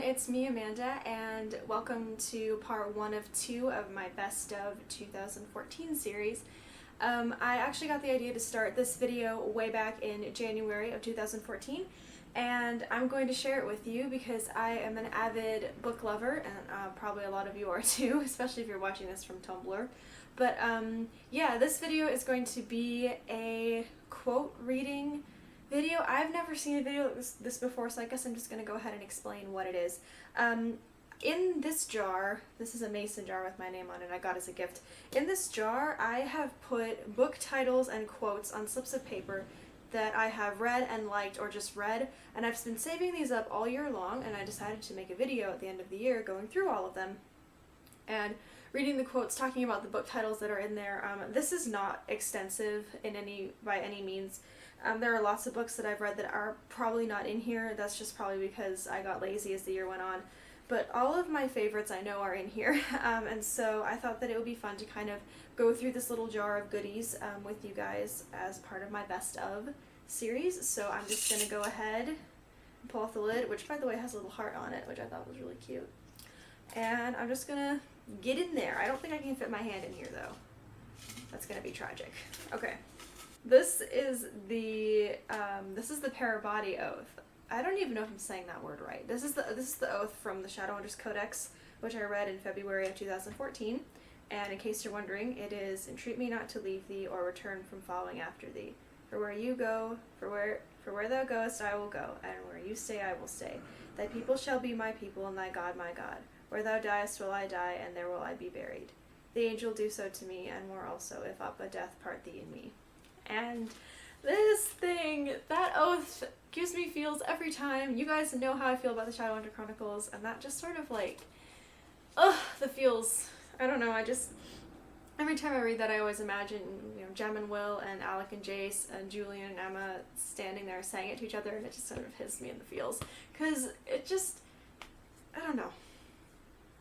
it's me, Amanda, and welcome to part 1 of 2 of my Best of 2014 series. I actually got the idea to start this video way back in January of 2014, and I'm going to share it with you because I am an avid book lover, and probably a lot of you are too, especially if you're watching this from Tumblr. But yeah, this video is going to be a quote reading video. I've never seen a video like this before, so I guess I'm just going to go ahead and explain what it is. In this jar, this is a mason jar with my name on it, I got as a gift. In this jar, I have put book titles and quotes on slips of paper that I have read and liked or just read, and I've been saving these up all year long, and I decided to make a video at the end of the year going through all of them and reading the quotes, talking about the book titles that are in there. This is not extensive by any means. There are lots of books that I've read that are probably not in here. That's just probably because I got lazy as the year went on. But all of my favorites I know are in here, and so I thought that it would be fun to kind of go through this little jar of goodies with you guys as part of my Best of series. So I'm just going to go ahead and pull off the lid, which by the way has a little heart on it, which I thought was really cute. And I'm just going to get in there. I don't think I can fit my hand in here though. That's going to be tragic. Okay. This is the Parabody Oath. I don't even know if I'm saying that word right. This is the oath from the Shadowhunters Codex, which I read in February of 2014. And in case you're wondering, it is, "Entreat me not to leave thee, or return from following after thee. For where you go, for where thou goest, I will go, and where you stay, I will stay. Thy people shall be my people, and thy God my God. Where thou diest will I die, and there will I be buried. The angel do so to me, and more also, if aught but death part thee and me." And this thing, that oath gives me feels every time. You guys know how I feel about the Shadowhunter Chronicles, and that just sort of like, the feels. I don't know, every time I read that I always imagine, Jem and Will and Alec and Jace and Julian and Emma standing there saying it to each other, and it just sort of hits me in the feels. Because it just, I don't know.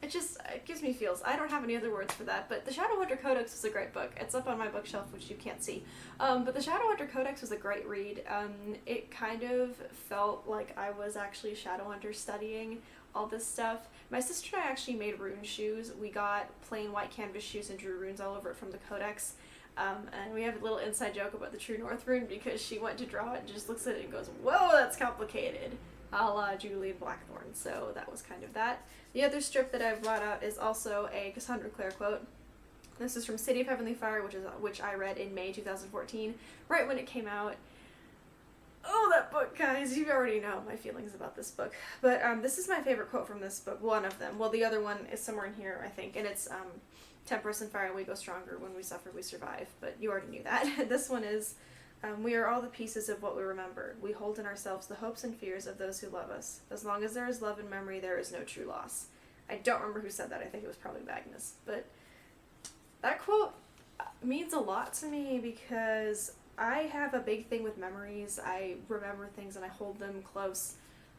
It gives me feels. I don't have any other words for that, but the Shadowhunter Codex was a great book. It's up on my bookshelf, which you can't see. But the Shadowhunter Codex was a great read. It kind of felt like I was actually Shadowhunter studying all this stuff. My sister and I actually made rune shoes. We got plain white canvas shoes and drew runes all over it from the Codex. And we have a little inside joke about the True North rune because she went to draw it and just looks at it and goes, "Whoa, that's complicated," a la Julie Blackthorn. So that was kind of that. The other strip that I've brought out is also a Cassandra Clare quote. This is from City of Heavenly Fire, which I read in May 2014, right when it came out. Oh, that book, guys! You already know my feelings about this book. But this is my favorite quote from this book, one of them. Well, the other one is somewhere in here, I think, and it's "Temperance and fire, and we go stronger. When we suffer, we survive." But you already knew that. This one is, "We are all the pieces of what we remember. We hold in ourselves the hopes and fears of those who love us. As long as there is love and memory, there is no true loss." I don't remember who said that. I think it was probably Magnus. But that quote means a lot to me because I have a big thing with memories. I remember things and I hold them close,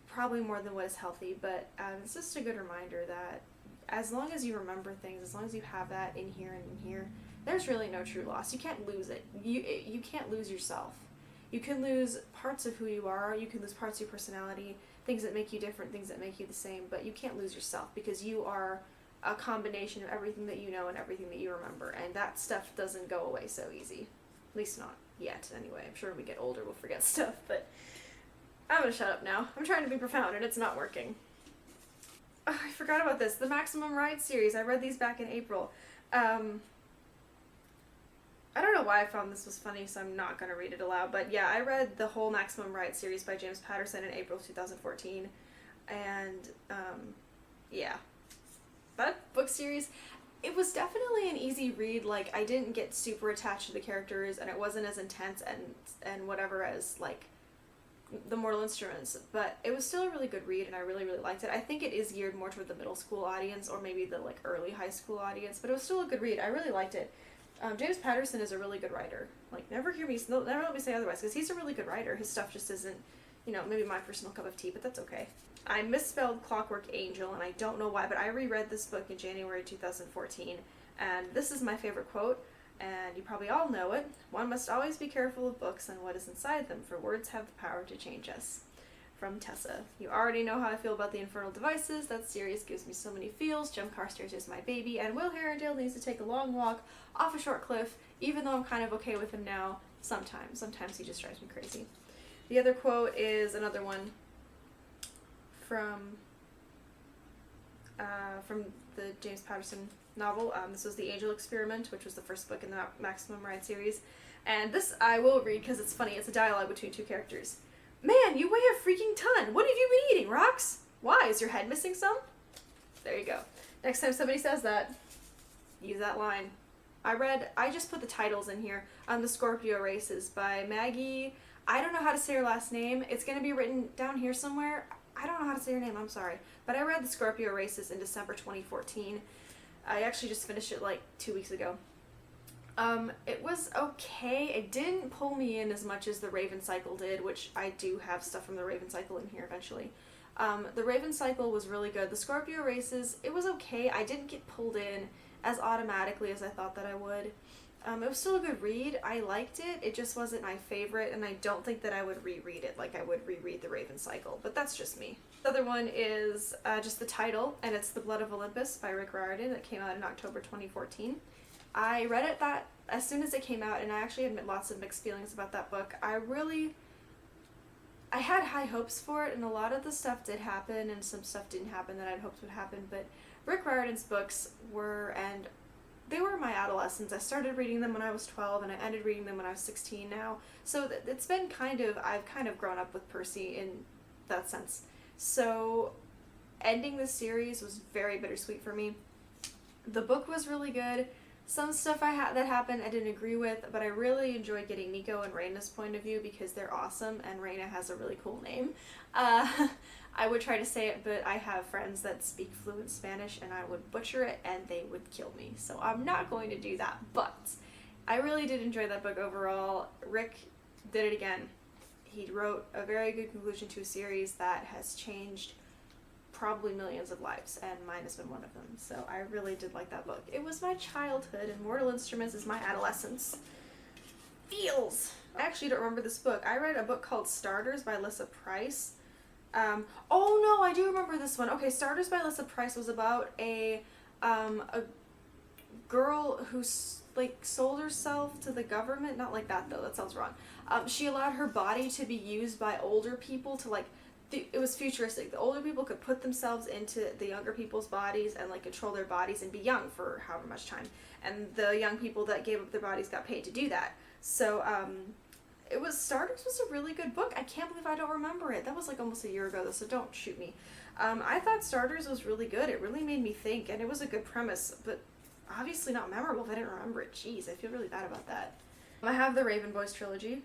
probably more than what is healthy, but it's just a good reminder that as long as you remember things, as long as you have that in here and in here, there's really no true loss. You can't lose it. You can't lose yourself. You can lose parts of who you are, you can lose parts of your personality, things that make you different, things that make you the same, but you can't lose yourself because you are a combination of everything that you know and everything that you remember, and that stuff doesn't go away so easy. At least not yet, anyway. I'm sure when we get older we'll forget stuff, but I'm gonna shut up now. I'm trying to be profound and it's not working. Oh, I forgot about this. The Maximum Ride series. I read these back in April. I don't know why I found this was funny, so I'm not going to read it aloud, but yeah, I read the whole Maximum Ride series by James Patterson in April of 2014, and yeah. That book series, it was definitely an easy read. Like, I didn't get super attached to the characters, and it wasn't as intense and whatever as, like, the Mortal Instruments, but it was still a really good read, and I really, really liked it. I think it is geared more toward the middle school audience, or maybe the, like, early high school audience, but it was still a good read. I really liked it. James Patterson is a really good writer. Like, never let me say otherwise, because he's a really good writer. His stuff just isn't, maybe my personal cup of tea, but that's okay. I misspelled Clockwork Angel, and I don't know why, but I reread this book in January 2014, and this is my favorite quote, and you probably all know it. "One must always be careful of books and what is inside them, for words have the power to change us." from Tessa. You already know how I feel about the Infernal Devices. That series gives me so many feels. Jem Carstairs is my baby, and Will Herondale needs to take a long walk off a short cliff, even though I'm kind of okay with him now sometimes. Sometimes he just drives me crazy. The other quote is another one from the James Patterson novel. This was The Angel Experiment, which was the first book in the Maximum Ride series. And this I will read because it's funny. It's a dialogue between two characters. Man, you weigh a freaking ton. What have you been eating, Rox? Why? Is your head missing some? There you go. Next time somebody says that, use that line. I just put the titles in here. The Scorpio Races by Maggie. I don't know how to say her last name. It's going to be written down here somewhere. I don't know how to say her name. I'm sorry. But I read The Scorpio Races in December 2014. I actually just finished it like 2 weeks ago. It was okay. It didn't pull me in as much as the Raven Cycle did, which I do have stuff from the Raven Cycle in here eventually. The Raven Cycle was really good. The Scorpio Races, it was okay. I didn't get pulled in as automatically as I thought that I would. It was still a good read. I liked it. It just wasn't my favorite, and I don't think that I would reread it like I would reread the Raven Cycle, but that's just me. The other one is just the title, and it's The Blood of Olympus by Rick Riordan that came out in October 2014. I read it as soon as it came out, and I actually had lots of mixed feelings about that book. I had high hopes for it, and a lot of the stuff did happen, and some stuff didn't happen that I'd hoped would happen, but Rick Riordan's books they were my adolescence. I started reading them when I was 12, and I ended reading them when I was 16 now, so it's been I've kind of grown up with Percy in that sense. So ending the series was very bittersweet for me. The book was really good. Some stuff that happened I didn't agree with, but I really enjoyed getting Nico and Raina's point of view because they're awesome, and Raina has a really cool name. I would try to say it, but I have friends that speak fluent Spanish, and I would butcher it, and they would kill me. So I'm not going to do that, but I really did enjoy that book overall. Rick did it again. He wrote a very good conclusion to a series that has changed probably millions of lives, and mine has been one of them. So I really did like that book. It was my childhood, and Mortal Instruments is my adolescence. Feels! I actually don't remember this book. I read a book called Starters by Alyssa Price. Oh no, I do remember this one. Okay, Starters by Alyssa Price was about a girl who sold herself to the government. Not like that though, that sounds wrong. She allowed her body to be used by older people to it was futuristic. The older people could put themselves into the younger people's bodies and control their bodies and be young for however much time. And the young people that gave up their bodies got paid to do that. So Starters was a really good book. I can't believe I don't remember it. That was almost a year ago though, so don't shoot me. I thought Starters was really good. It really made me think, and it was a good premise, but obviously not memorable if I didn't remember it. Jeez, I feel really bad about that. I have the Raven Boys trilogy.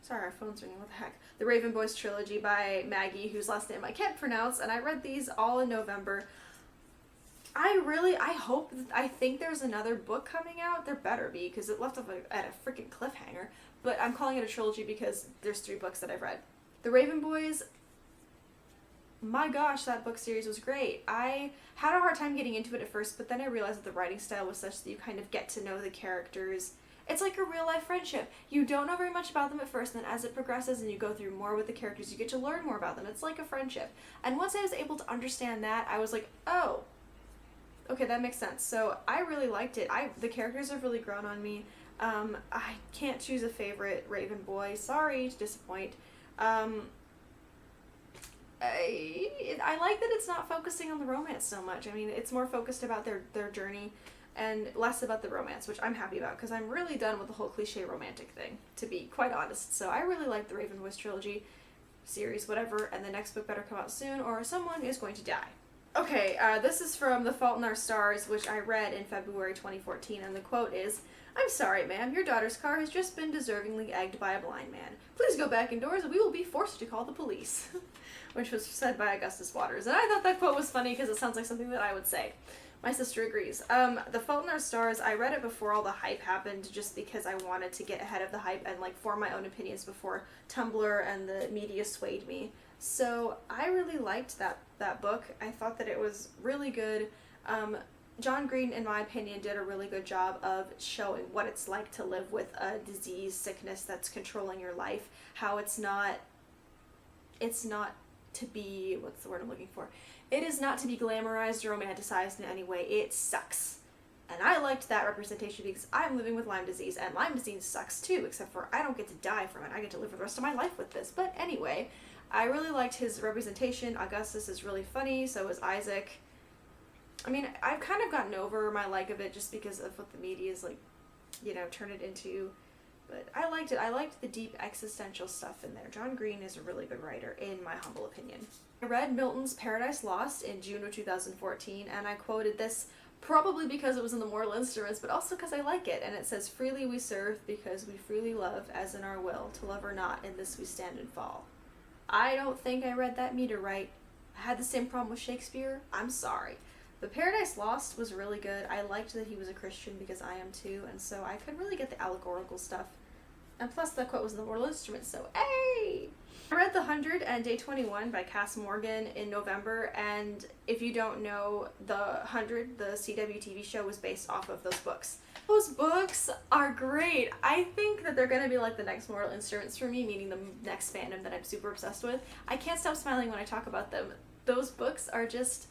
Sorry, our phone's ringing, what the heck. The Raven Boys trilogy by Maggie, whose last name I can't pronounce, and I read these all in November. I think there's another book coming out. There better be, because it left off at a freaking cliffhanger. But I'm calling it a trilogy because there's 3 books that I've read. The Raven Boys, my gosh, that book series was great. I had a hard time getting into it at first, but then I realized that the writing style was such that you kind of get to know the characters. It's like a real-life friendship. You don't know very much about them at first, and then as it progresses and you go through more with the characters, you get to learn more about them. It's like a friendship. And once I was able to understand that, I was like, oh, okay, that makes sense. So I really liked it. The characters have really grown on me. I can't choose a favorite Raven Boy. Sorry to disappoint. I like that it's not focusing on the romance so much. I mean, it's more focused about their journey and less about the romance, which I'm happy about because I'm really done with the whole cliche romantic thing, to be quite honest. So I really like the Raven Boys trilogy, series, whatever, and the next book better come out soon or someone is going to die. Okay, this is from The Fault in Our Stars, which I read in February 2014, and the quote is, "I'm sorry, ma'am, your daughter's car has just been deservingly egged by a blind man. Please go back indoors or we will be forced to call the police," which was said by Augustus Waters. And I thought that quote was funny because it sounds like something that I would say. My sister agrees. The Fault in Our Stars, I read it before all the hype happened just because I wanted to get ahead of the hype and form my own opinions before Tumblr and the media swayed me. So I really liked that book. I thought that it was really good. John Green, in my opinion, did a really good job of showing what it's like to live with a disease, sickness that's controlling your life, how it's not it's not to be, what's the word I'm looking for? It is not to be glamorized or romanticized in any way. It sucks. And I liked that representation because I'm living with Lyme disease, and Lyme disease sucks too, except for I don't get to die from it. I get to live the rest of my life with this. But anyway, I really liked his representation. Augustus is really funny, so is Isaac. I mean, I've kind of gotten over my like of it just because of what the media's like, you know, turned it into. But I liked it. I liked the deep existential stuff in there. John Green is a really good writer, in my humble opinion. I read Milton's Paradise Lost in June of 2014, and I quoted this probably because it was in the Mortal Instruments, but also because I like it. And it says, "Freely we serve because we freely love, as in our will, to love or not, in this we stand and fall." I don't think I read that meter right. I had the same problem with Shakespeare. I'm sorry. But Paradise Lost was really good. I liked that he was a Christian because I am too, and so I could really get the allegorical stuff. And plus that quote was in the Mortal Instruments, so hey! I read The 100 and Day 21 by Cass Morgan in November, and if you don't know, The 100, the CW TV show, was based off of those books. Those books are great. I think that they're gonna be like the next Mortal Instruments for me, meaning the next fandom that I'm super obsessed with. I can't stop smiling when I talk about them. Those books are just,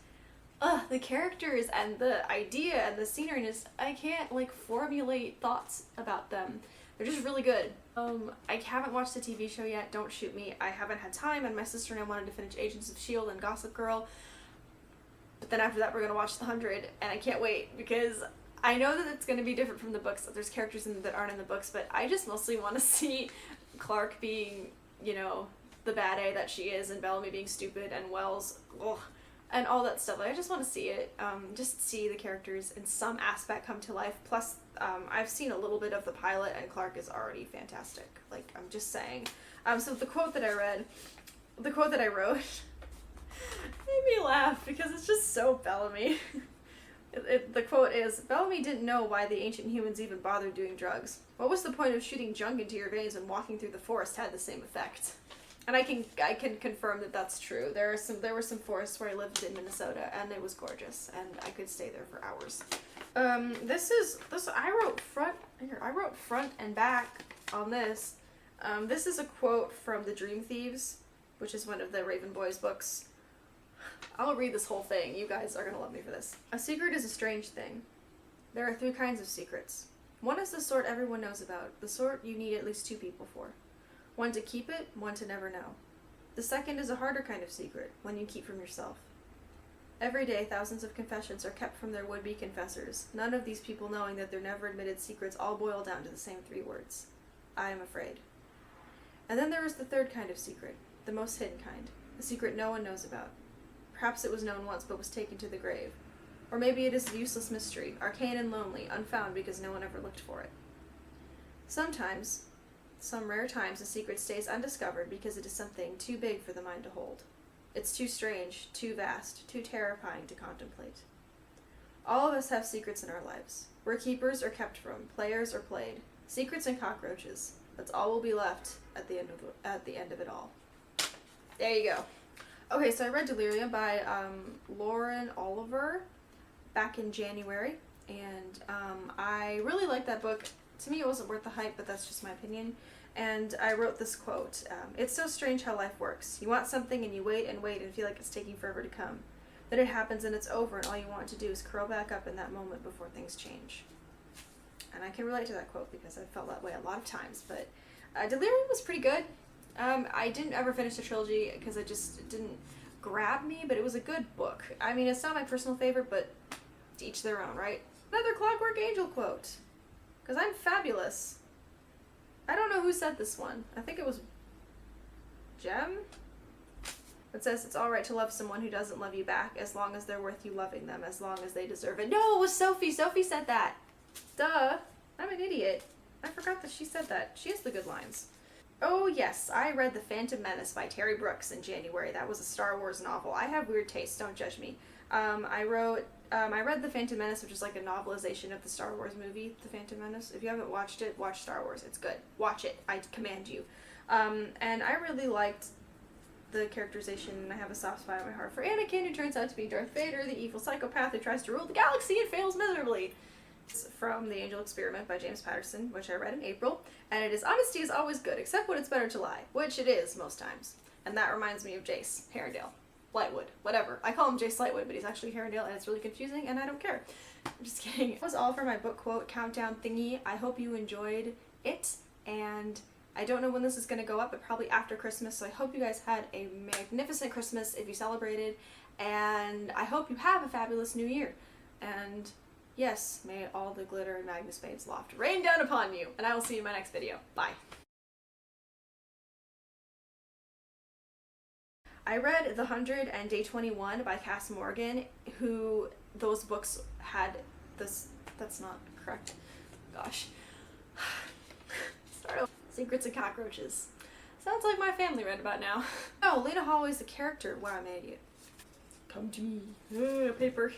the characters and the idea and the scenery, I can't like formulate thoughts about them. They're just really good. I haven't watched the TV show yet, don't shoot me. I haven't had time, and my sister and I wanted to finish Agents of S.H.I.E.L.D. and Gossip Girl. But then after that we're gonna watch The 100, and I can't wait because I know that it's gonna be different from the books. There's characters in that aren't in the books, but I just mostly want to see Clark being, you know, the bad A that she is, and Bellamy being stupid, and Wells, ugh, and all that stuff. Like, I just want to see it, just see the characters in some aspect come to life. Plus, I've seen a little bit of the pilot, and Clark is already fantastic. Like, I'm just saying. So the quote that I wrote, made me laugh because it's just so Bellamy. The quote is, "Bellamy didn't know why the ancient humans even bothered doing drugs. What was the point of shooting junk into your veins when walking through the forest had the same effect?" And I can confirm that that's true. There were some forests where I lived in Minnesota, and it was gorgeous, and I could stay there for hours. I wrote front and back on this. This is a quote from The Dream Thieves, which is one of the Raven Boys books. I'll read this whole thing. You guys are gonna love me for this. "A secret is a strange thing. There are 3 kinds of secrets. One is the sort everyone knows about, the sort you need at least 2 people for. One to keep it, one to never know. The second is a harder kind of secret, one you keep from yourself. Every day, thousands of confessions are kept from their would-be confessors, none of these people knowing that their never-admitted secrets all boil down to the same 3 words. I am afraid. And then there is the third kind of secret, the most hidden kind, a secret no one knows about. Perhaps it was known once but was taken to the grave. Or maybe it is a useless mystery, arcane and lonely, unfound because no one ever looked for it. Sometimes, some rare times, a secret stays undiscovered because it is something too big for the mind to hold. It's too strange, too vast, too terrifying to contemplate. All of us have secrets in our lives. We're keepers or kept from, players or played. Secrets and cockroaches. That's all will be left at the end of it all." There you go. Okay, so I read Delirium by Lauren Oliver back in January, and I really liked that book. To me, it wasn't worth the hype, but that's just my opinion. And I wrote this quote, "It's so strange how life works. You want something and you wait and wait and feel like it's taking forever to come. Then it happens and it's over, and all you want to do is curl back up in that moment before things change." And I can relate to that quote because I've felt that way a lot of times. But Delirium was pretty good. I didn't ever finish the trilogy because it just didn't grab me, but it was a good book. I mean, it's not my personal favorite, but to each their own, right? Another Clockwork Angel quote. Because I'm fabulous. I don't know who said this one. I think it was Jem? It says, "It's alright to love someone who doesn't love you back, as long as they're worth you loving them, as long as they deserve it." No, it was Sophie. Sophie said that. Duh. I'm an idiot. I forgot that she said that. She has the good lines. Oh yes, I read The Phantom Menace by Terry Brooks in January. That was a Star Wars novel. I have weird tastes, don't judge me. I read The Phantom Menace, which is like a novelization of the Star Wars movie, The Phantom Menace. If you haven't watched it, watch Star Wars. It's good. Watch it. I command you. And I really liked the characterization, and I have a soft spot in my heart for Anakin, who turns out to be Darth Vader, the evil psychopath who tries to rule the galaxy and fails miserably. It's from The Angel Experiment by James Patterson, which I read in April, and it is "Honesty is always good, except when it's better to lie," which it is most times. And that reminds me of Jace Herondale. Lightwood, whatever. I call him Jace Lightwood, but he's actually Herondale, and it's really confusing, and I don't care. I'm just kidding. That was all for my book quote countdown thingy. I hope you enjoyed it, and I don't know when this is going to go up, but probably after Christmas, so I hope you guys had a magnificent Christmas if you celebrated, and I hope you have a fabulous new year. And yes, may all the glitter in Magnus Bane's loft rain down upon you, and I will see you in my next video. Bye. I read The 100 and Day 21 by Cass Morgan, who those books had this, that's not correct, gosh. Start over. Secrets and Cockroaches. Sounds like my family read about now. Oh, Lena Holloway's the character. Wow, I'm an idiot. Come to me. Paper.